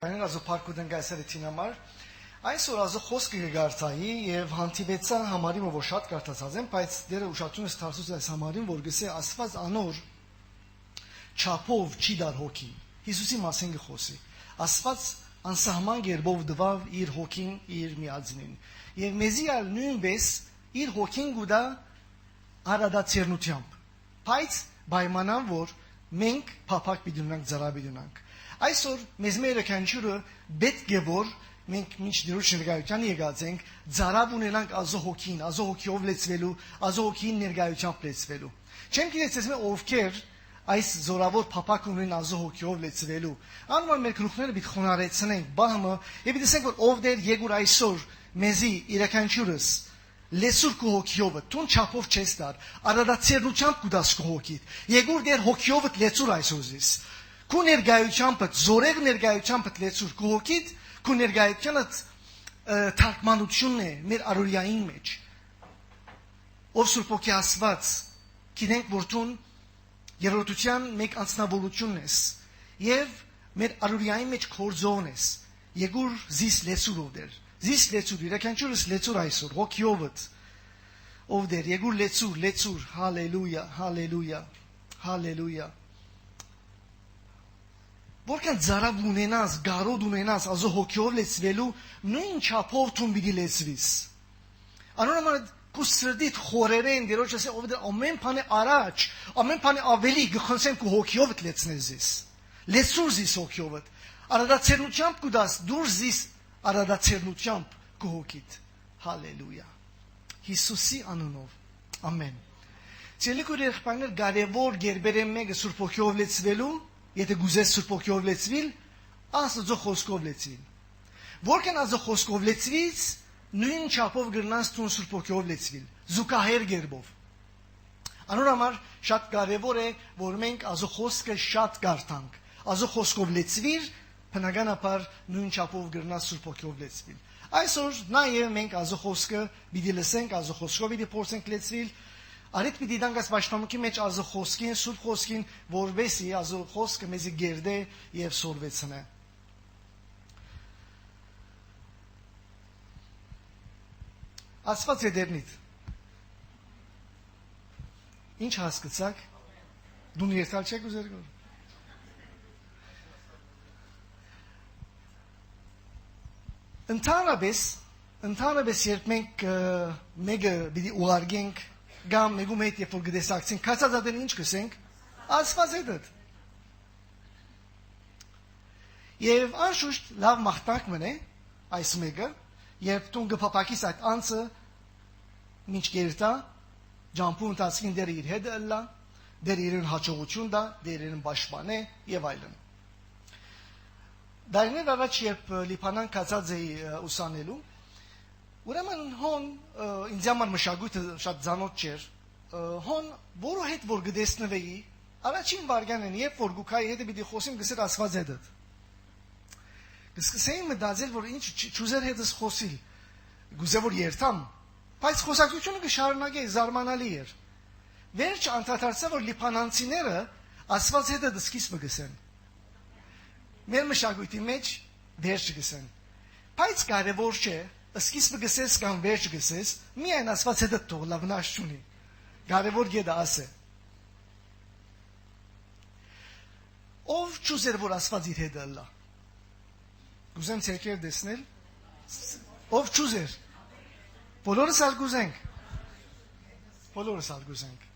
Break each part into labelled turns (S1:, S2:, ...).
S1: Այսօր փառքուդեն գայսերի թինամար այսօր ազո խոսքը գարտայի եւ հանդիպեցա համարի որ շատ կարդացած եմ բայց դերը ուշադրությունս դարձուց այս համարին որ գսե Աստված անոր չափով չի դար հոգի Հիսուսի մասին գխոսի Աստված անսահման գերբով դվավ իր հոգին իր միածնին եւ մեզի ալ նույնպես իր հոգին գուտա արադացերնությամբ բայց պայմանան որ մենք փափակ պիտունանք ծառաբիդունանք Այսօր մեզ մերը կանչուրը պետք է որ մենք մինչ դրուշ ներկայության եկած ենք ծառավ ունենանք ազո հոգիով լեցվելու, ազո հոգին ներկայությամբ լեցվելու։ Չեմ գիտես ես ովքեր այս զորավոր փափակ ունեն ազո հոգիով լեցվելու։ Անոր մեր գլուխները պիտի խոնարեցնենք բահմը եւ պիտի ասենք որ ով դեր եկուր այսօր մեզի իրականչուրս լեսուր կու հոգիով տուն չափով չես դար արադացերնությամբ կուտաս կու հոգիդ եկուր դեր հոգիով լեցուր այսօրից Քու ներգայությամբ զորեղ ներգայությամբ լեցուր կողքիդ քու ներգայությունը թարգմանությունն է մեր արորիային մեջ ով սուրբոքի ասված գիտենք որ դու երրորդության մեկ անձնավորությունն ես եւ մեր արորիային մեջ կորձոն ես եկուր զիս լեցուր ով դեր զիս լեցուր իրականչուրս լեցուր այսօր հոգիովդ ով դեր եկուր լեցուր հալելույա հալելույա հալելույա Որքան ծառավ ունենաս, գարոդ ունենաս, ազո հոգիով լեցվելու, նույն չափով թուն պիտի լեցվիս։ Անոնամար քու սրդիդ խորերեն դերոջ ասե ով դեր ամեն բանը առաջ, ամեն բանը ավելի գխնսեն քու հոգիով լեցնես զիս։ Լեցուր զիս հոգիով։ Արադացերնությամբ կու դաս դուր զիս արադացերնությամբ քու հոգիդ։ Հալելույա։ Հիսուսի անունով։ Ամեն։ Ցելիկուր երխպաներ կարևոր գերբերեն մեկը սուրբ հոգիով լեցվելու Եթե գուզես սուրբ հոգիով լեցվիլ, Աստծո խոսքով լեցվիլ։ Որքան Աստծո խոսքով լեցվից, նույն չափով գրնաս տուն սուրբ հոգիով լեցվիլ, զուգահեռ գերբով։ Անորամար շատ կարևոր է, որ մենք Աստծո խոսքը շատ կարդանք։ Աստծո խոսքով լեցվիր, բնականաբար նույն չափով գրնաս սուրբ հոգիով լեցվիլ։ Այսօր նաև մենք Աստծո խոսքը պիտի լսենք, Աստծո խոսքով պիտի փորձենք լեցվիլ։ Արիդ պիտի դանք այս պաշտամունքի մեջ Աստծո խոսքին, սուրբ խոսքին, որովհետեւ Աստծո խոսքը մեզի գերդե եւ սորվեցնե։ Աստված եդերնիտ։ Ինչ հասկացաք։ Դու երթալ չեք ուզեր գոր։ Ընդհանրապես երբ մենք մեկը պիտի ուղարկենք Գամ մեգում հետ երբ որ գտեսակցին կացածատեն ինչ կսենք Աստված հետդ Եվ անշուշտ լավ մաղթանք մնե այս մեկը երբ տուն գփապակիս այդ անձը մինչ գերտա ջամփու ընթացքին դեր իր հետ ըլլա դեր իրեն հաջողություն դա դեր իրեն պաշտպանե եւ այլն Դարիներ առաջ երբ Լիբանան կացած էի ուսանելու Ուրեմն հոն ինձ համար մշակույթը շատ ծանոթ չէր հոն որը հետ որ գտեսնվեի առաջին վարկանն երբ որ գուքայի հետ պիտի խոսեմ գսեր Աստված հետդ Գսկսեի մտածել որ ինչ ճուզեր հետս խոսիլ գուզե որ երթամ բայց խոսակցությունը կշարունակեի զարմանալի էր Վերջ անդրադարձա որ լիբանանցիները Աստված հետդ սկիզբը գսեն Մեր մշակույթի մեջ վերջ գսեն բայց կարևոր չէ Սկիզբը գսես կամ վերջ գսես, միայն Աստված հետը թող լավնաշ չունի։ Կարևոր գեդա ասե։ Ով ճուզեր որ Աստված իր հետ ըլլա։ Գուզեմ ցերկեր դեսնել։ Ով ճուզեր։ Բոլորս ալ գուզենք։ Բոլորս ալ գուզենք։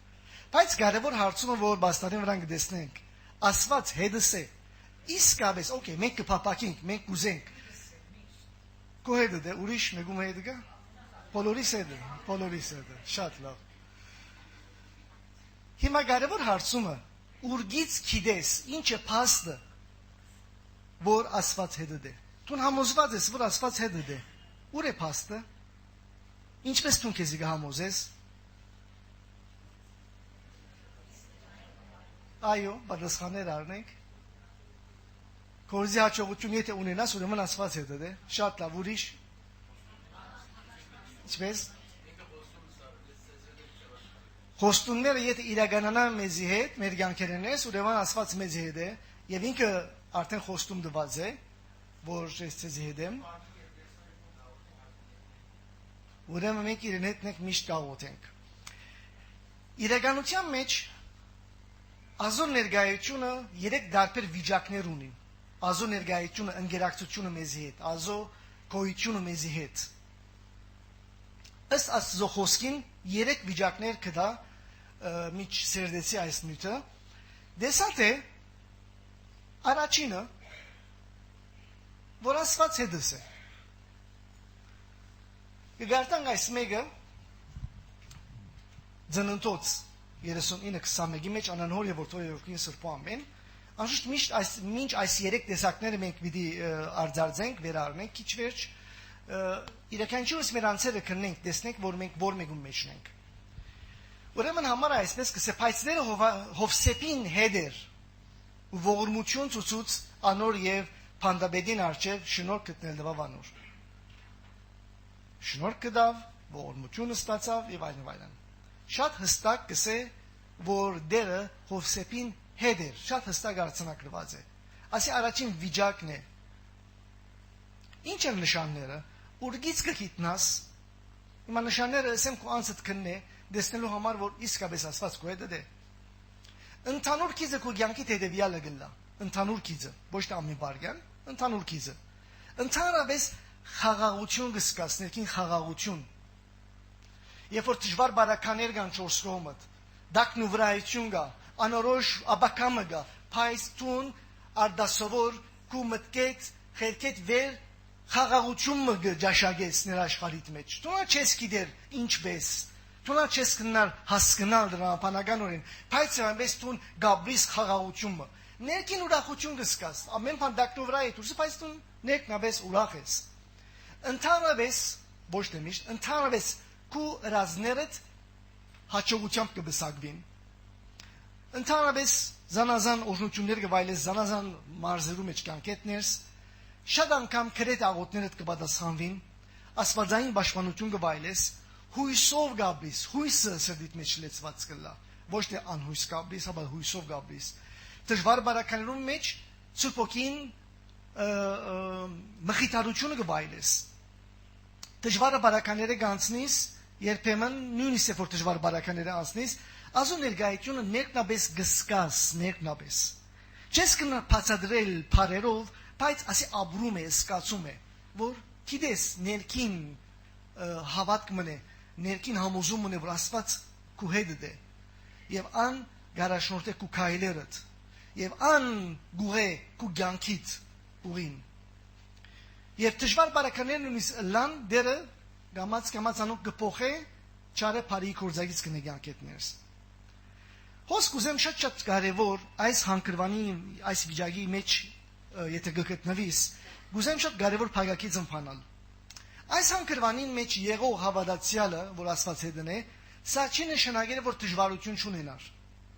S1: Բայց կարևոր հարցումը որ բաստարին վրան կդեսնենք, Աստված հետս է։ Իսկապես, օքեյ, մենք կփապակենք, մենք կուզենք։ Կոհեդը դե ուրիշ մեգում հետ գա բոլորիս հետ շատ լավ Հիմա կարևոր հարցումը ուրգից գիտես ինչ է փաստը որ Աստված հետը դե Դու համոզված ես որ Աստված հետը դե Ուր է փաստը Ինչպես դու քեզ համոզես Այո պատասխաններ առնենք Կորզի հաջողություն եթե ունենաս, ուրեմն Աստված հետը դե, շատ լավ ուրիշ։ Ինչպես։ Խոստումները եթե իրականանան մեզի հետ, մեր կյանքերն ես, ուրեմն Աստված մեզի հետ է, եւ ինքը արդեն խոստում տված է, որ ես ցեզի հետեմ։ Ուրեմն մենք իրեն հետ մենք միշտ կաղոթենք։ Իրականության մեջ ազո ներկայությունը երեք դարբեր վիճակներ ունի։ Ազո ներկայությունը ընկերակցությունը մեզի հետ, ազո գոյությունը մեզի հետ։ Ըստ Աստծո խոսքին երեք վիճակներ կդա միջ սերդեցի այս նյութը։ Դեսած է առաջինը, որ Աստված հետս է։ Կգարտանք այս մեկը Ծննդոց 39-21-ի մեջ անանհոր եւ որդորի որդին սրբո ամեն անշուշտ մինչ այս երեք տեսակները մենք պիտի արձարծենք, վերառնենք քիչ վերջ իրականությունս մեր անձերը կնենք, տեսնենք, որ մենք որ մեկում մեջն ենք։ Ուրեմն համար այսպես կսեփայցները Հովսեփին հետեր ու ողորմություն ցուցուց անոր եւ Փանդաբեդին արչեւ շնորհ գտնել դվավ անոր։ Շնորհ կդավ, ողորմություն ստացավ եւ այլն։ Շատ հստակ կսե, որ դերը Հովսեփին հետեր, շատ հստակ արձանագրված է։ Ասի առաջին վիճակն է։ Ինչ են նշանները, ուրգից կգիտնաս, հիմա նշանները ասեմ քո անձդ կնե, դեսնելու համար, որ իսկապես Աստված քո հետ է։ Ընդհանուր քիզը քո կյանքի հետևյալը գլա, ընդհանուր քիզը, ոչ թե ամենբարգյան, ընդհանուր քիզը։ Ընդհանրապես խաղաղություն կսկաս, ներքին խաղաղություն։ Երբ որ դժվար բարականեր կան 4 կողմդ, դակն ու վրայություն կա, անորոշ աբակամը կա, փայստուն արդասովոր քու մտքետ խելքետ վեր խաղաղությունը գճաշագես ներ աշխարհիդ մեջ։ Դու չես գիտեր ինչպես, դու չես կնար հասկանալ դրա բանականորեն, բայց այնպես դու գաբրիս խաղաղությունը։ Ներքին ուրախություն կսկաս, ամեն բան դակն ու վրայ է, դու բայց դու ներքնաբես ուրախ ես։ Ընդհանրապես, ոչ թե միշտ, ընդհանրապես քու ռազներդ հաջողությամբ կբսակվին։ Ընդհանրապես զանազան օրհնություններ կվայելես, զանազան մարզերու մեջ կյանքետներս, շատ անգամ քրետ աղոթներդ կպատասխանվին, աստվածային պաշտպանություն կվայելես, հույսով գաբրիս, հույսը սրտիդ մեջ լեցված կլա, ոչ թե անհույս գաբրիս, հապա հույսով գաբրիս։ Դժվար բարականերում մեջ Սուրբ Օքին մխիթարությունը կվայելես։ Դժվար բարակաները կանցնիս, երբեմն նույնիսկ որ դժվար բարակաները անցնիս, ազո ներկայությունը ներքնաբես գսկաս, ներքնաբես։ Չես կնա բացադրել բարերով, բայց ասի ապրում է, սկացում է, որ գիտես ներքին հավատք մնե, ներքին համոզում մնե, որ Աստված քու հետ է, եւ ան գարաշնորհ է քու քայլերդ, եւ ան գուղե քու կյանքիդ ուղին։ Եվ դժվար բարականերն ունիս լան դերը գամած անոք գփոխե չարը բարի կորձագից կնեգանքետներս։ Հոս կուզեմ շատ կարևոր այս հանգրվանի այս վիճակի մեջ եթե գտնվիս, կուզեմ շատ կարևոր փակակից ընփանալ։ Այս հանգրվանին մեջ եղող հավատացյալը, որ Աստված հետն է, սա չի նշանակել, որ դժվարություն չունենար։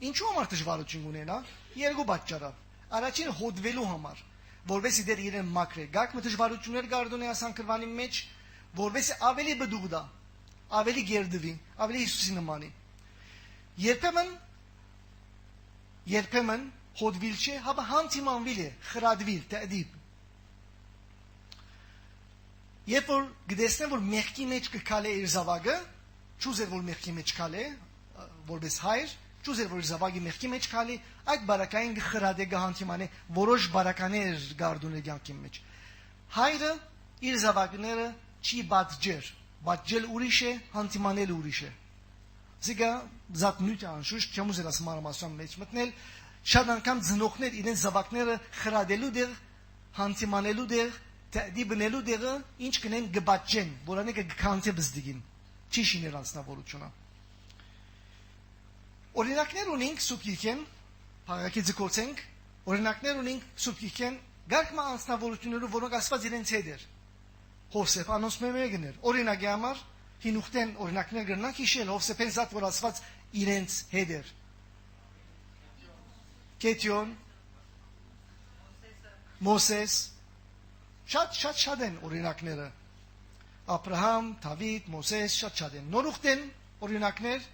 S1: Ինչու համար դժվարություն ունենա։ Երկու պատճառով։ Առաջինը հոդվելու համար, որովհետեւ դեր իրեն մակրե։ Գաք մը դժվարություններ գարդոնի այս հանգրվանի մեջ, որովհետեւ ավելի բդուղդա, ավելի գերդվի, ավելի Հիսուսի նմանի։ Երբեմն հոդվիլ չէ, հապա հանդիմանվիլ է, խրադվիլ, տեդիբ։ Երբ որ գտեսնեմ, որ մեղքի մեջ կքալե իր զավակը, չուզեր որ մեղքի մեջ քալե, որպես հայր, չուզեր որ իր զավակի մեղքի մեջ քալի, այդ բարակային խրադե գահանտիմանե, որոշ բարականեր գարդուն է կյանքի մեջ։ Հայրը իր զավակները չի բատջել ուրիշ է, հանդիմանել ուրիշ է։ Զիգա զատ նույն անշուշտ չեմ ուզել ասում արամասյան մեջ մտնել, շատ անգամ ծնողներ իրենց զավակները խրադելու դեր, հանդիմանելու դեր, դիբնելու դերը ինչ կնեն գբատջեն, որանը կգանցե բզդիգին, չի շիներ անձնավորությունը։ Օրինակներ ունենք Սուրբ Գիրքեն, փառքի ձգոցենք, օրինակներ ունենք Սուրբ Գիրքեն, գարկմա անձնավորություններով, որոնք Աստված իրենց հետ էր։ Հովսեփ անոնց մեկն էր։ Օրինակի համար հինուխտեն օրինակներ գրնանք հիշել Հովսեփեն զատ որ Աստված իրենց հետ էր։ Գեդեոն, Մոսես, շատ են օրինակները։ Աբրահամ, Դավիթ, Մոսես, շատ են։ Նորուխտեն օրինակներ,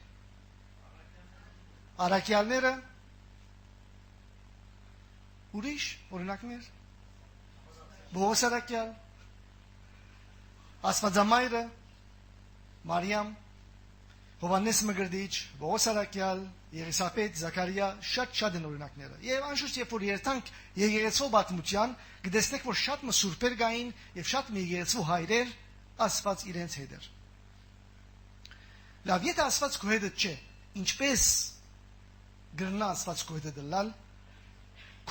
S1: առաքյալները, ուրիշ օրինակներ, Բողոս Արաքյալ, Աստվածամայրը, Մարիամ, Հովհաննես Մկրտիչ, Բողոս Արաքյալ, Եղիսաբեթ, Զաքարիա, շատ են օրինակները։ Եվ անշուշտ երբ որ երթանք եկեղեցու պատմության, կտեսնեք որ շատ սուրբեր կային եւ շատ եկեղեցու հայրեր Աստված իրենց հետ էր։ Լավ, եթե Աստված քո հետ չէ, ինչպես գրնա Աստված քո հետ դլալ,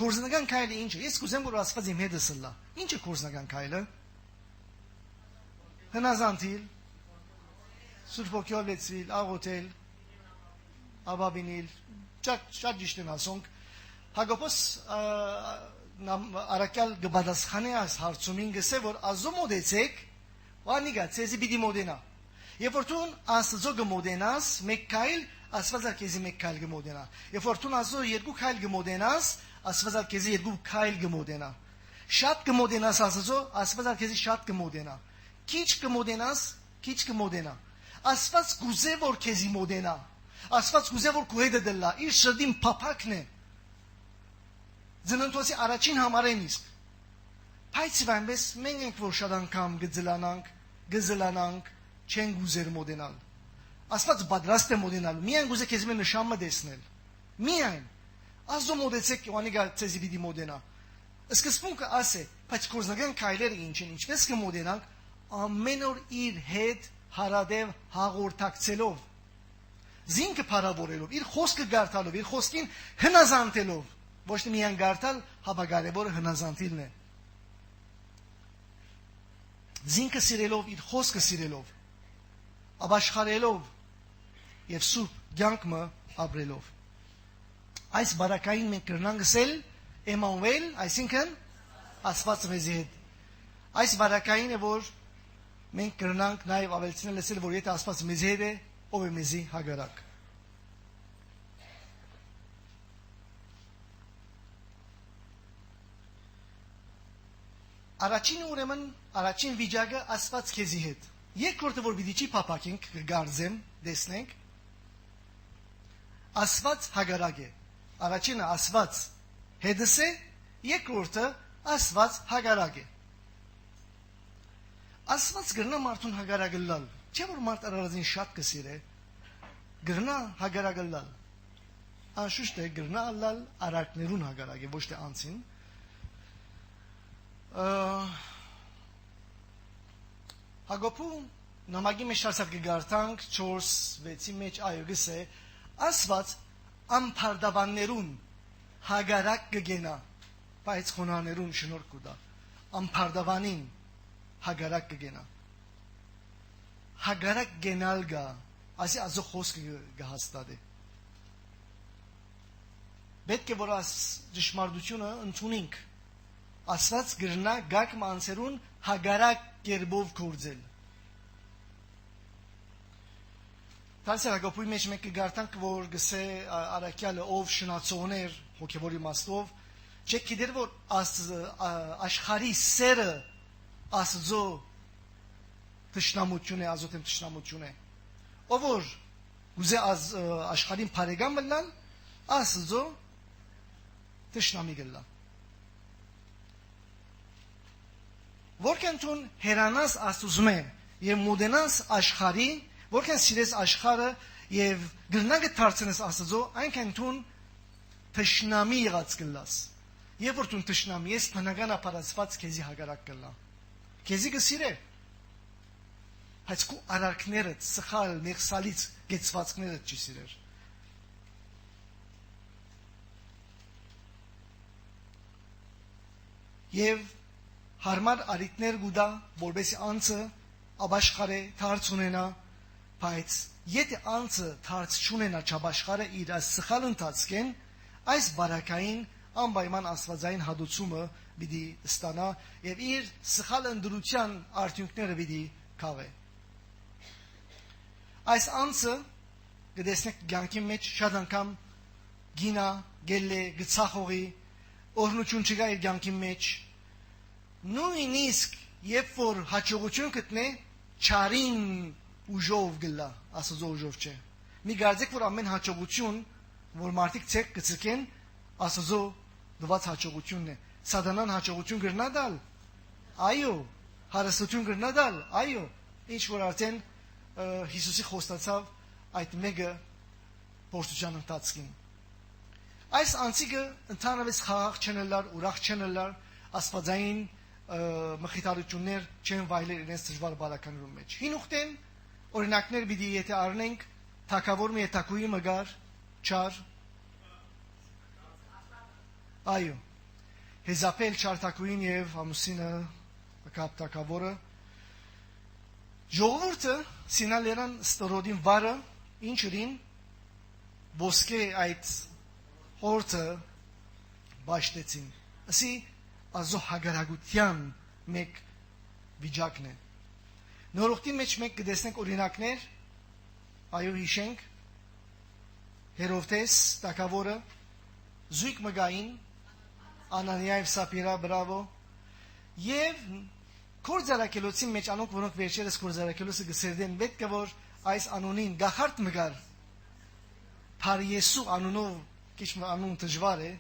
S1: կորզնական քայլը ինչ է։ Ես կուզեմ որ Աստված իմ հետ սլա։ Ինչ է կորզնական քայլը։ Հնազանդիլ, Սուրբ ոգիով լեցվիլ, աղոթել, Աբաբինիլ, շատ ճիշտ են ասոնք։ Հակոբոս Արաքյալ գբադասխանի այս հարցումին գսե որ ազո մոդեցեք, վանիգա ցեզի պիտի մոդենա։ Երբ որ դու Աստծո գմոդենաս, մեկ քայլ Աստվածը քեզի մեկ քայլ գմոդենա։ Երբ որ դու Աստծո երկու քայլ գմոդենաս, Աստվածը քեզի երկու քայլ գմոդենա։ Շատ գմոդենաս Աստծո, Աստվածը քեզի շատ գմոդենա։ Քիչ գմոդենաս, քիչ գմոդենա։ Աստված գուզե որ քեզի մոդենա։ Աստված գուզե որ քո հետ դլա, իր շրդին փափակն է։ Ձնընթոցի առաջին համարեն իսկ։ Բայց վայմես մենք ենք որ շատ անգամ գզլանանք, չեն գուզեր մոդենալ։ Աստված պատրաստ է մոդենալ։ Միայն գուզե քեզ մեն նշանը տեսնել։ Միայն ազո մոդեցեք Իոաննիգա ցեզի պիտի մոդենա։ Սկզբունքը ասե, բայց կորզնական քայլերը ինչ են, ինչպես կմոդենանք, ամեն օր իր հետ հարադև հաղորդակցելով, զինքը փառավորելով, իր խոսքը գարտալով, իր խոսքին հնազանդելով, ոչ թե միայն գարտալ, հապագարևորը հնազանդիլն է։ Զինքը սիրելով, իր խոսքը սիրելով, ապաշխարելով եւ սուրբ կյանքը ապրելով։ Այս բարակային մենք կրնանք ասել Էմանուել, այսինքն Աստված մեզի հետ։ Այս բարակային է որ մենք կրնանք նաև ավելցնել ասել որ եթե Աստված մեզի հետ է, ով է մեզի հագարակ։ Առաջին ուրեմն առաջին վիճակը Աստված քեզի հետ։ Երկրորդը որ պիտի չի փափակենք, կգարձեմ, տեսնենք։ Աստված հագարակ է։ Առաջինը Աստված հետս է, երկրորդը Աստված հագարակ է։ Աստված գրնա մարդուն հագարակ լալ։ Չէ որ մարդ արարածին շատ կսիրե, գրնա հագարակ լալ։ Անշուշտ է գրնա լալ արարքներուն հագարակ է, ոչ թե անցին։ Հակոբու նամակի մեջ ասած կգարտանք 4:6-ի մեջ այո գսե Աստված ամփարդավաններուն հագարակ կգենա, բայց խոնաներուն շնորհ կուտա։ Ամփարդավանին հագարակ կգենա։ Հագարակ գենալ գա, ասի ազո խոսքը գհաստատե։ Պետք է որ աս ճշմարտությունը ընդունենք։ Աստված գրնա գակ մանցերուն հագարակ կերբով կորձել։ Դասը Հակոբի մեջ մենք կգարտանք որ գսե Արաքյալը ով շնացողներ հոգևոր իմաստով, չէ գիտեր որ աշխարհի սերը Աստծո տշնամություն է, ազոթեմ տշնամություն է։ Ով որ ուզե աշխարհին բարեկամ մնալ, Աստծո տշնամի գլա։ Որքան դու հերանաս Աստուծո եւ մոդենաս աշխարհի, որքան սիրես աշխարհը եւ գրնագը դարձնես Աստծո, այնքան դու տշնամի եղած կլաս։ Եվ որ դու տշնամի ես, բնական ապարացված քեզի հագարակ կլա։ Քեզի կսիրե։ Բայց քո արարքները սխալ մեղսալից գեցվածքները չի սիրեր։ Եվ հարմար արիտներ գուտա, որբեսի անցը աբաշխարե թարց ունենա, բայց եթե անցը թարց չունենա չաբաշխարը իր այս սխալ ընթացքեն, այս բարակային անպայման աստվածային հատուցումը պիտի ստանա եւ իր սխալ ընդրության արդյունքները պիտի քաղե։ Այս անցը գտեսնեք ցանկի մեջ շատ անգամ գինա, գելլե, գծախողի, օրնություն չկա իր ցանկի մեջ։ Նույնիսկ երբ որ հաջողություն գտնե, չարին ուժով գլա, Աստծո ուժով չէ։ Մի գարձեք որ ամեն հաջողություն, որ մարդիկ ցեք գծկեն, Աստծո դված հաջողությունն է։ Սատանան հաջողություն գրնա դալ, Այո, հարստություն կրնադալ, այո, ինչ որ արդեն Հիսուսի խոստացավ այդ մեկը փորձության ընթացքին։ Այս անցիկը ընդհանրապես խաղաղ չնելար, ուրախ չնելար, աստվածային մխիթարություններ չեն վայելել իրենց դժվար բարականերում մեջ։ Հին ուխտեն օրինակներ պիտի եթե առնենք, թագավոր մի հետակուի մգար, չար, այո, Հեզապել չարտակույին և ամուսինը կապ թագավորը ժողովուրդը Սինալերան ստորոդին վարը ինչրին ոսկե այդ հորթը բաշտեցին։ Ասի ազո հագարագության մեկ վիճակն է։ Նորողտի մեջ մենք կտեսնենք օրինակներ, այո հիշենք, Հերովդես թագավորը զույգ մգային Անանիա և Սապիրա, բրավո, և կորձարակելոցի մեջ անոնք, որոնք վերջերս կորձարակելոցը գսերդեն, պետք է որ այս անունին գախարդ մգար, Փար Եսու անունով, քիչ անուն դժվար է,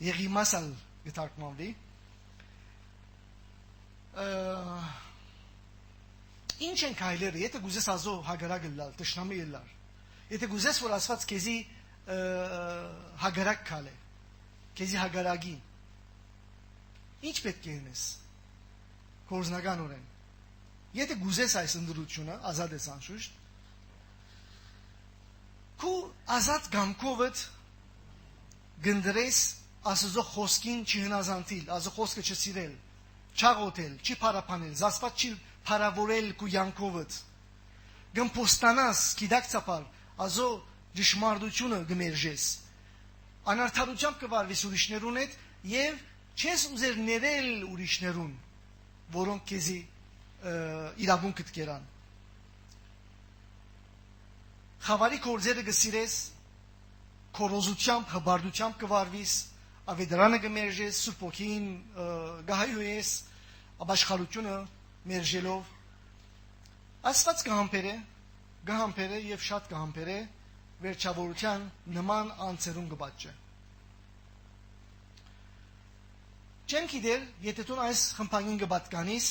S1: Եղիմասալ գտարկմանվի, ինչ են քայլերը, եթե գուզես ազո հագարակ լալ, տշնամի լալ, եթե գուզես որ ասված քեզի հագարակ քալ է, քեզի հագարագի, ինչ պետք է ունես, կորզնականորեն, եթե գուզես այս ընդրությունը, ազատ ես անշուշտ, քու ազատ գամքովդ գնդրես ասուզո խոսքին չի հնազանդիլ, ազո խոսքը չսիրել, չաղոթել, չի պարապանել, զասպատ չի պարավորել քու յանքովդ, գմփոստանաս, կիդակցապար, ազո ճշմարտությունը գմերժես, անարդարությամբ կվարվես ուրիշներուն հետ և չես ուզեր ներել ուրիշներուն, որոնք քեզի իրավունքդ կերան։ Խավարի կորձերը գսիրես, կորոզությամբ, հբարդությամբ կվարվիս, ավետարանը կմերժես, Սուրբ Ոգին գահայույես, ապաշխարությունը մերժելով, Աստված կհամբեր է և շատ կհամբեր է, վերջավորության նման անձերուն կպատճե։ Չեմ գիտեր, եթե տուն այս խմբագին կպատկանիս,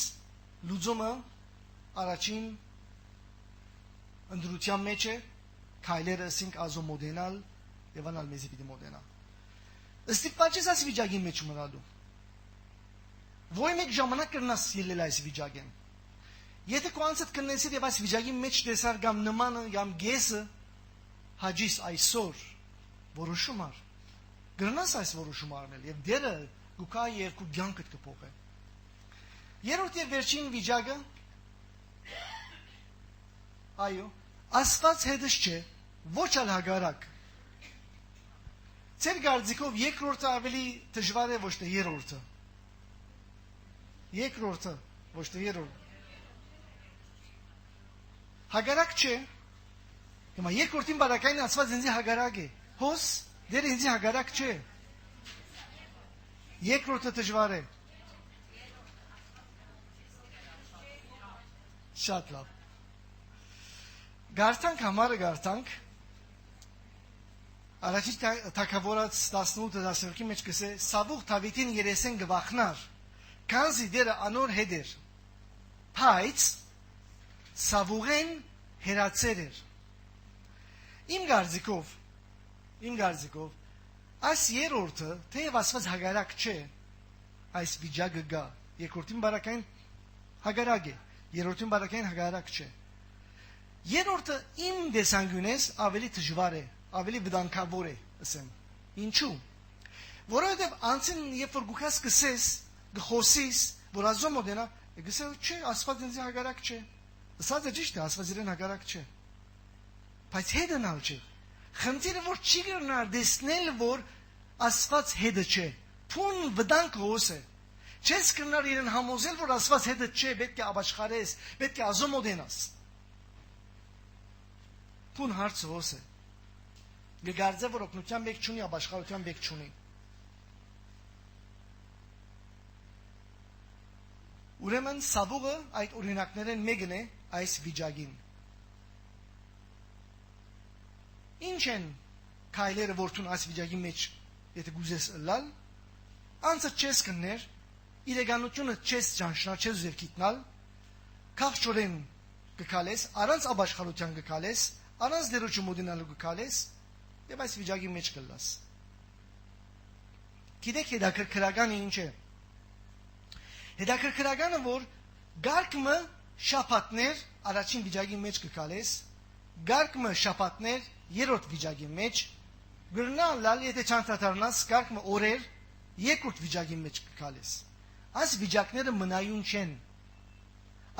S1: լուծումը առաջին ընդրության մեջ է, քայլերը ասինք ազո մոդենալ և անալ մեզի պիտի մոդենալ։ Ստիպված ես այս վիճակի մեջ մնալու։ Ոյ մեկ ժամանակ կրնաս ելել այս վիճակեն։ Եթե քո անձդ կնեցիր և այս վիճակի մեջ տեսար կամ նմանը, կամ գեսը, հաջիս այսօր որոշում ար, գրնաս այս որոշում արնել և դերը գուկա և կու գյանքդ կպող է։ Երորդ և վերջին վիճակը, այո, Աստված հետս չէ, ոչ ալ հագարակ։ Ձեր գարձիկով երկրորդը ավելի դժվար է ոչ թե երորդը։ Երկրորդը ոչ թե երորդը։ Հագարակ չէ, հիմա երկրորդին բարակային ասված ինձի հագարակ է, հոս դեր ինձի հագարակ չէ, երկրորդը դժվար է, շատ լավ, գարթանք համարը գարթանք, առաջի թագավորած 18-19-ի մեջ կսե, սավուղ թավիտին երեսեն գվախնար, կանզի դերը անոր հետ էր, պայց սավուղեն հերացեր էր, իմ գարձիկով, այս երորդը, թեև ասված հագարակ չէ, այս վիճակը գա, երկրորդին բարակային հագարակ է, երորդին բարակային հագարակ չէ, երորդը իմ դեսանգյունես ավելի դժվար է, ավելի վտանգավոր է, ասեմ, ինչու, որովհետև անցին երբ որ գուքաս կսես, գխոսիս, որ ազո մոդենա, գսել չէ, ասված ինձի հագարակ չէ, ասած է ճիշտ է, ասված իրեն հագարակ չէ, բայց հետընալ չէ, խնդիրը որ չի գրնար դեսնել, որ ասված հետը չէ, թուն վտանգ հոս է, չես գրնար իրեն համոզել, որ ասված հետը չէ, պետք է ապաշխարես, պետք է ազո մոդենաս, թուն հարցը հոս է, գգարձե, որ օգնության բեք չունի, ապաշխարության բեք չունի, ուրեմն սավուղը այդ օրինակներեն մեկն է այս վիճակին, ինչ են քայլերը որթուն այս վիճակի մեջ, եթե գուզես լալ, անցը չես կներ, իրականությունը չես ճանչնալ, չես ուզեր գիտնալ, քաղճորեն կքալես, առանց աբաշխարության կքալես, առանց դերոջը մոդենալու կքալես, եւ այս վիճակի մեջ կլաս։ Գիտեք հետաքրքրականը ինչ է։ Հետաքրքրականը, որ գարկմը շապատներ առաջին վիճակի մեջ կքալես, գարկմը շապատներ երրորդ վիճակի մեջ, գրնալալ եթե չանդրադառնաս գարկմը օրեր երկրորդ վիճակի մեջ կքալես։ Այս վիճակները մնայուն չեն։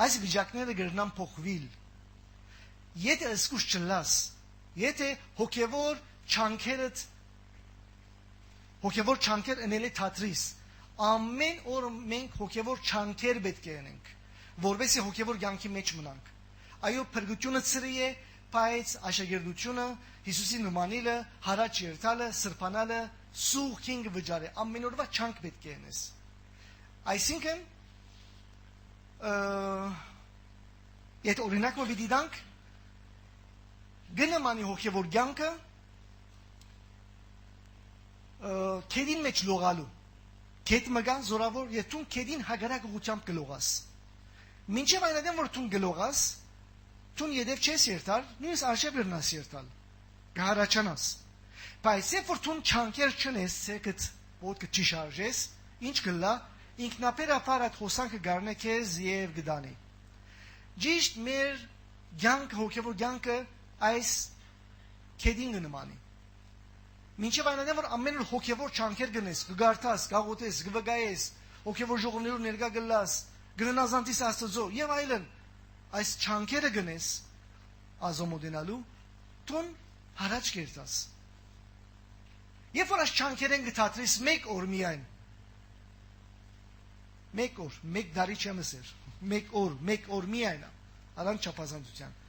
S1: Այս վիճակները գրնան փոխվել։ Եթե սկուշ չլաս, եթե հոգևոր չանքեր ընել է թատրիս, ամեն օր մենք հոգևոր չանքեր պետք է ունենք, որովհետեւ հոգևոր կյանքի մեջ մնանք։ Այո, փրկությունը ծրի է, բայց աշակերտությունը, Հիսուսի նմանելը, հարաճ երթալը, սրբանալը, սուղքին վճարը, ամեն օրվա չանք պետք է ունես։ Այսինքն, եթե օրինակ մը պիտի դանք, գնամանի հոգևոր կյանքը քեդին մեջ լողալու։ Քեդ մգան զորավոր, եթե դու քեդին հագարակ ուղությամբ կլողաս։ Մինչև այն ադեմ, որ դու գլողաս, դու յետև չես երթալ, նույնիսկ արժե բեռնաս երթալ, կհարաճանաս։ Բայց երբ որ դու չանքեր չնես, ցեկդ ոտքը չի շարժես, ինչ կլա, ինքնապերապար այդ հոսանքը գարնե քեզ եւ գդանի։ Ճիշտ մեր կյանքը, հոգևոր կյանքը այս քեդին նմանի։ Մինչև այն ադեմ, որ ամեն օր հոգևոր չանքեր գնես, կգարթաս, կաղոթես, կվգայես, հոգևոր ժողովներով ներկա գլաս, գնանազանտիս Աստծո եւ այլն, այս չանքերը գնես ազոմոդենալու, տուն հարաճ կերտաս։ Երբ որ այս չանքերեն գտատրիս մեկ օր միայն, մեկ օր, մեկ դարի չեմ ասեր, մեկ օր միայն, առանց չափազանցության,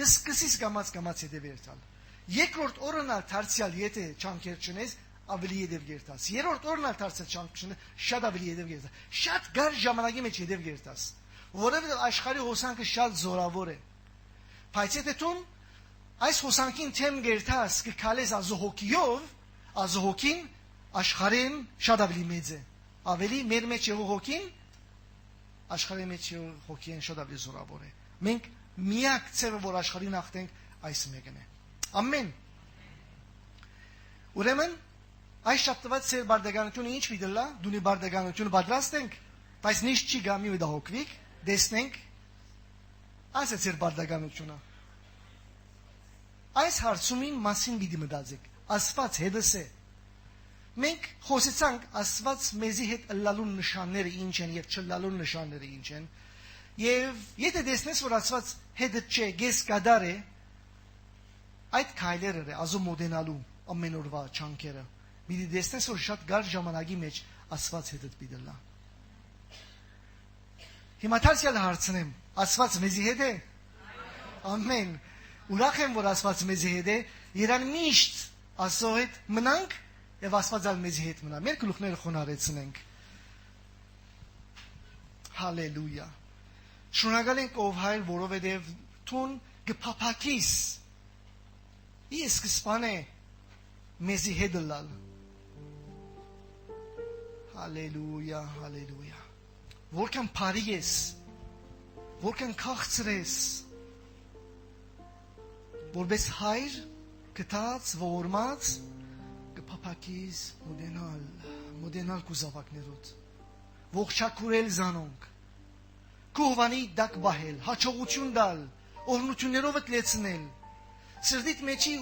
S1: գսկսիս կամաց հետև երթալ։ Երկրորդ օրն ալ դարձյալ եթե չանքեր չնես, ավելի հետև երթաս։ Երրորդ օրն ալ դարձյալ չանք չնես, շատ ավելի հետև երթաս։ Շատ գար ժամանակի մեջ հետև երթաս, որովհետև աշխարհի հոսանքը շատ զորավոր է։ Բայց եթե դու այս հոսանքին թեմ երթաս, կքալես ազոհոկիով, ազոհոկին աշխարհին շատ ավելի մեծ է։ Ավելի մեր մեջ եղող հոգին աշխարհի մեջ եղող հոգին շատ ավելի զորավոր է։ Մենք միակ ցավը որ աշխարհին ախտենք այս մեկն է։ Ամեն։ Ուրեմն այս շաբթված ծեր բարդականությունը ինչ վիդելա, դունի բարդականությունը պատրաստ ենք, բայց նիշ չի գամի ու դա հոգվիկ, դեսնենք այս է ծեր բարդականությունը։ Այս հարցումին մասին պիտի մտածեք, Աստված հետս է։ Մենք խոսեցանք Աստված մեզի հետ ըլլալու նշանները ինչ են եւ չըլլալու նշանները ինչ են։ Եվ եթե տեսնես որ Աստված հետը չէ, գես կադար է, այդ քայլերը ազոմոդենալու ամեն օրվա չանքերը։ Մի տեսնես որ շատ գար ժամանակի մեջ Աստված հետդ պիտի լա։ Հիմա դարձյալ հարցնեմ, Աստված մեզի հետ է։ Ամեն։ Ուրախ եմ որ Աստված մեզի հետ է, երան միշտ Աստծո հետ մնանք եւ Աստված ալ մեզի հետ մնա։ Մեր գլուխները խոնարհեցնենք։ Հալելույա։ Շնորհակալ ենք ով Հայր, որովհետեւ թուն գփափակիս Ես կսպանե մեզի հետ լալ։ Հալելույա, հալելույա։ Որքան բարի ես, որքան քաղցր ես, որպես Հայր գտած, ողորմած, կփափակիս մոդենալ կուզավակներոդ, ողջակուրել զանոնք, կողվանի դակ բահել, հաջողություն դալ, օրհնություններով լեցնել, սրդիդ մեջի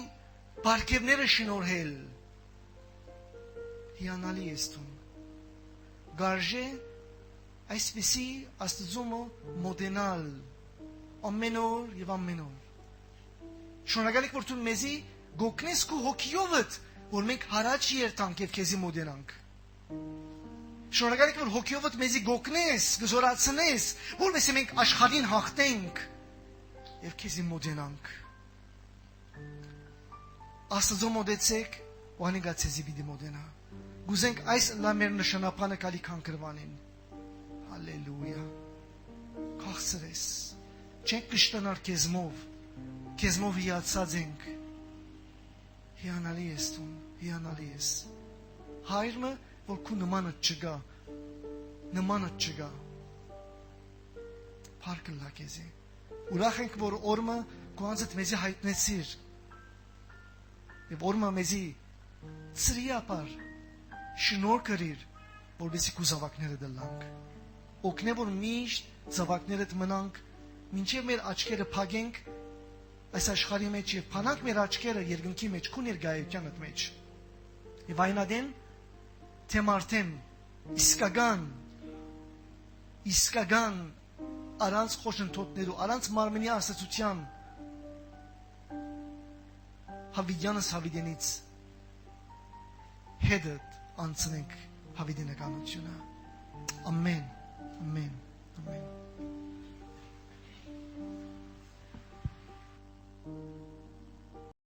S1: բարգևները շնորհել։ Հիանալի ես դու։ Գարժե այսպիսի Աստծո մոդենալ ամեն օր եւ ամեն օր։ Շնորհակալ եք որ դու մեզի գոքնես քո հոգիովդ, որ մենք հարաճ երթանք եւ քեզի մոդենանք։ Շնորհակալ եք որ հոգիովդ մեզի գոքնես, գզորացնես, որովհետեւ մենք աշխարհին հաղթենք եւ քեզի մոդենանք։ Աստծո մոդեցեք, ու անիգացեզի պիտի մոդենա։ Գուզենք այս լամեր նշանապանը կալի քանքրվանին։ Հալելույա։ Քաղցրես։ Չենք կշտանար քեզմով հիացած ենք։ Հիանալի ես դու, հիանալի ես։ Հայրը, որ քու նմանը չգա, նմանը չկա։ Փառք լա քեզի։ Ուրախ ենք, որ օրը քոնցդ մեզի հայտնեցիր։ Եվ օրը մեզի ծրիապար շնորհ կրիր, որովհետեւ քու զավակները դլանք։ Օգնե որ միշտ զավակներդ մնանք, մինչև մեր աչքերը փակենք այս աշխարհի մեջ եւ փանանք մեր աչքերը երկնքի մեջ, քու ներկայությանդ մեջ։ Եվ այնադեն թե մարդեմ իսկական առանց խոշնթոտներու, առանց մարմնի աստծության հավիդյանս հավիդենից հետդ անցնենք հավիդենականությունը։ Ամեն, ամեն, ամեն։